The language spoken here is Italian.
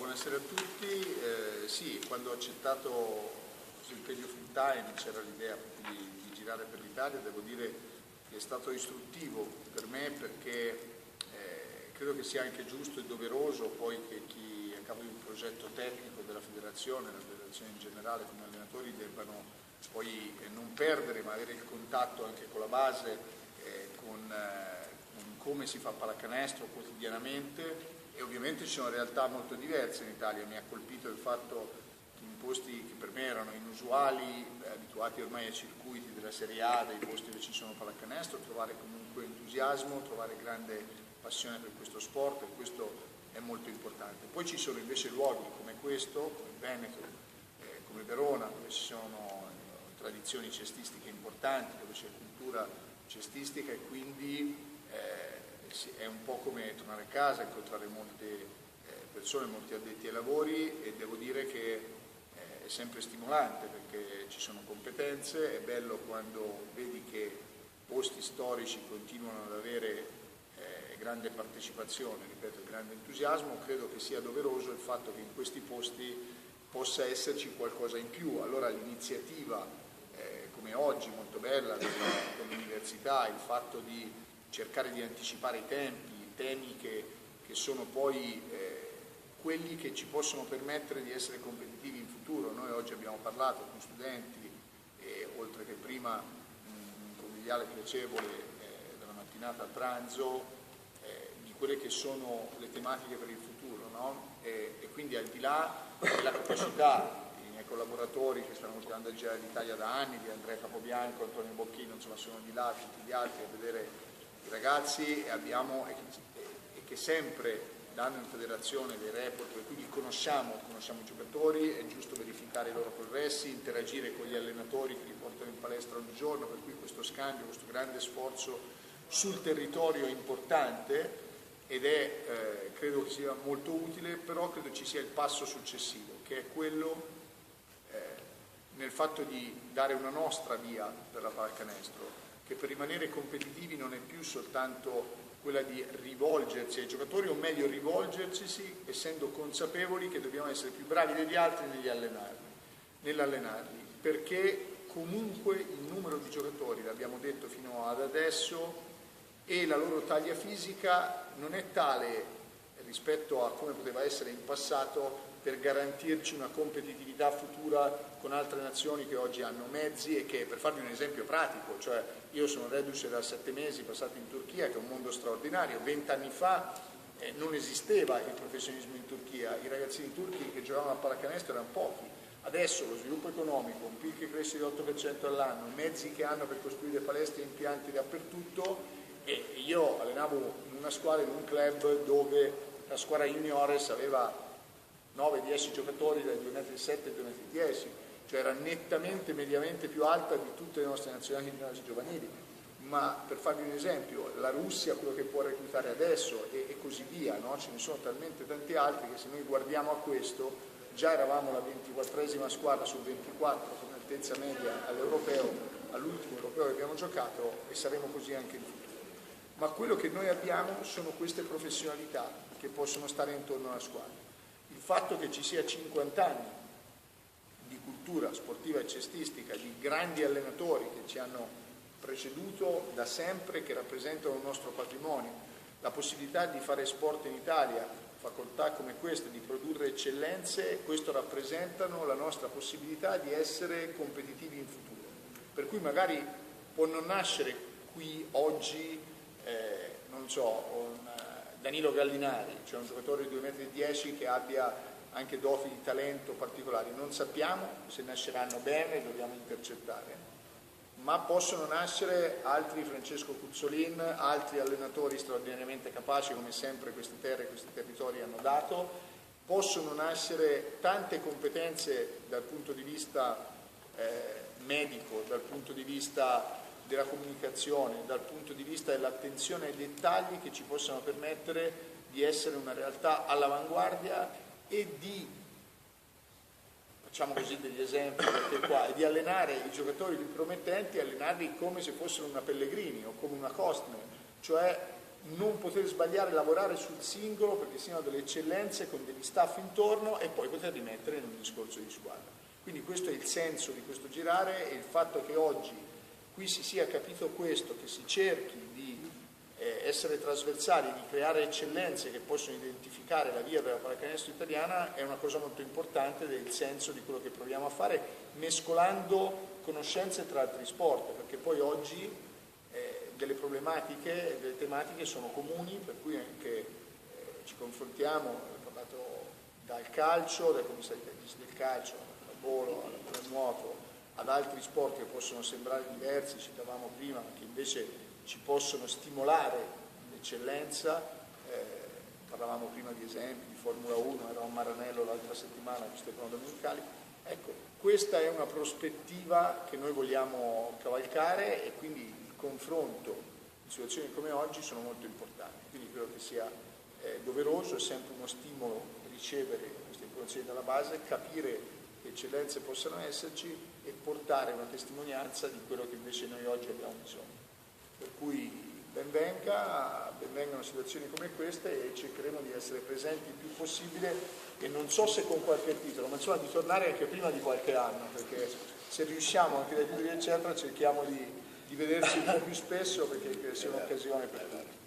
buonasera a tutti. Sì, quando ho accettato l'impegno full time c'era l'idea di girare per l'Italia, devo dire che è stato istruttivo per me perché credo che sia anche giusto e doveroso poi che chi è a capo di un progetto tecnico della federazione in generale come allenatori debbano poi non perdere ma avere il contatto anche con la base, con come si fa pallacanestro quotidianamente. E ovviamente ci sono realtà molto diverse in Italia. Mi ha colpito il fatto che in posti che per me erano inusuali, abituati ormai ai circuiti della Serie A, dei posti dove ci sono pallacanestro, trovare comunque entusiasmo, trovare grande passione per questo sport, e questo è molto importante. Poi ci sono invece luoghi come questo, come Veneto, come Verona, dove ci sono tradizioni cestistiche importanti, dove c'è cultura cestistica e quindi è un po' come tornare a casa, incontrare molte persone, molti addetti ai lavori, e devo dire che è sempre stimolante perché ci sono competenze. È bello quando vedi che posti storici continuano ad avere grande partecipazione, ripeto, grande entusiasmo. Credo che sia doveroso il fatto che in questi posti possa esserci qualcosa in più. Allora l'iniziativa come oggi molto bella dell'università, il fatto di cercare di anticipare i temi che sono poi quelli che ci possono permettere di essere competitivi in futuro. Noi oggi abbiamo parlato con studenti, oltre che prima un conviviale piacevole della mattinata a pranzo, di quelle che sono le tematiche per il futuro, no? E quindi al di là della capacità i miei collaboratori che stanno girando a girare l'Italia da anni, di Andrea Capobianco, Antonio Bocchino, insomma sono di là tutti gli altri a vedere i ragazzi, e che sempre danno in federazione dei report, e quindi conosciamo i giocatori, è giusto verificare i loro progressi, interagire con gli allenatori che li portano in palestra ogni giorno, per cui questo scambio, questo grande sforzo sul territorio è importante ed è, credo che sia molto utile, però credo ci sia il passo successivo, che è quello nel fatto di dare una nostra via per la pallacanestro, che per rimanere competitivi non è più soltanto quella di rivolgersi ai giocatori, o meglio rivolgerci essendo consapevoli che dobbiamo essere più bravi degli altri nell'allenarli, perché comunque il numero di giocatori, l'abbiamo detto fino ad adesso, e la loro taglia fisica non è tale rispetto a come poteva essere in passato per garantirci una competitività futura con altre nazioni che oggi hanno mezzi e che, per farvi un esempio pratico, cioè io sono reduce da 7 mesi passati in Turchia, che è un mondo straordinario. 20 anni fa non esisteva il professionismo in Turchia, i ragazzini turchi che giocavano a pallacanestro erano pochi. Adesso lo sviluppo economico, un PIL che cresce dell'8% all'anno, mezzi che hanno per costruire palestre e impianti dappertutto, e io allenavo in una squadra, in un club dove la squadra juniores aveva 9-10 giocatori dai 2,7 m ai 2,10 m, cioè era nettamente, mediamente più alta di tutte le nostre nazionali giovanili. Ma per farvi un esempio, la Russia, quello che può reclutare adesso e così via, no? Ce ne sono talmente tanti altri che se noi guardiamo a questo, già eravamo la 24esima squadra su 24 come altezza media all'europeo, all'ultimo europeo che abbiamo giocato, e saremo così anche in futuro. Ma quello che noi abbiamo sono queste professionalità che possono stare intorno alla squadra. Il fatto che ci sia 50 anni di cultura sportiva e cestistica, di grandi allenatori che ci hanno preceduto da sempre, che rappresentano il nostro patrimonio, la possibilità di fare sport in Italia, facoltà come queste, di produrre eccellenze, questo rappresentano la nostra possibilità di essere competitivi in futuro. Per cui magari può non nascere qui oggi, non so, Danilo Gallinari, cioè un giocatore di 2,10 m che abbia anche doti di talento particolari. Non sappiamo se nasceranno bene, dobbiamo intercettare, ma possono nascere altri Francesco Cuzzolin, altri allenatori straordinariamente capaci, come sempre queste terre, questi territori hanno dato. Possono nascere tante competenze dal punto di vista medico, dal punto di vista della comunicazione, dal punto di vista dell'attenzione ai dettagli, che ci possano permettere di essere una realtà all'avanguardia e di, facciamo così degli esempi, perché qua, e di allenare i giocatori più promettenti, allenarli come se fossero una Pellegrini o come una Costner, cioè non poter sbagliare, lavorare sul singolo perché siano delle eccellenze con degli staff intorno e poi poter rimettere in un discorso di squadra. Quindi questo è il senso di questo girare, e il fatto che oggi qui si sia capito questo, che si cerchi di essere trasversali, di creare eccellenze che possono identificare la via della pallacanestro italiana, è una cosa molto importante ed è il senso di quello che proviamo a fare, mescolando conoscenze tra altri sport, perché poi oggi delle problematiche, delle tematiche sono comuni, per cui anche ci confrontiamo, ho parlato dal calcio, dai commissari tecnici del calcio, dal volo, al nuoto, ad altri sport che possono sembrare diversi, citavamo prima, che invece ci possono stimolare l'eccellenza, parlavamo prima di esempi di Formula 1, eravamo a Maranello l'altra settimana, queste domenicali. Ecco, questa è una prospettiva che noi vogliamo cavalcare, e quindi il confronto in situazioni come oggi sono molto importanti, quindi credo che sia doveroso, è sempre uno stimolo ricevere queste informazioni dalla base, capire che eccellenze possano esserci e portare una testimonianza di quello che invece noi oggi abbiamo bisogno. Per cui benvengano situazioni come queste, e cercheremo di essere presenti il più possibile, e non so se con qualche titolo, ma insomma di tornare anche prima di qualche anno, perché se riusciamo anche dai titoli eccetera cerchiamo di vederci un po' più spesso, perché sia un'occasione per tutti.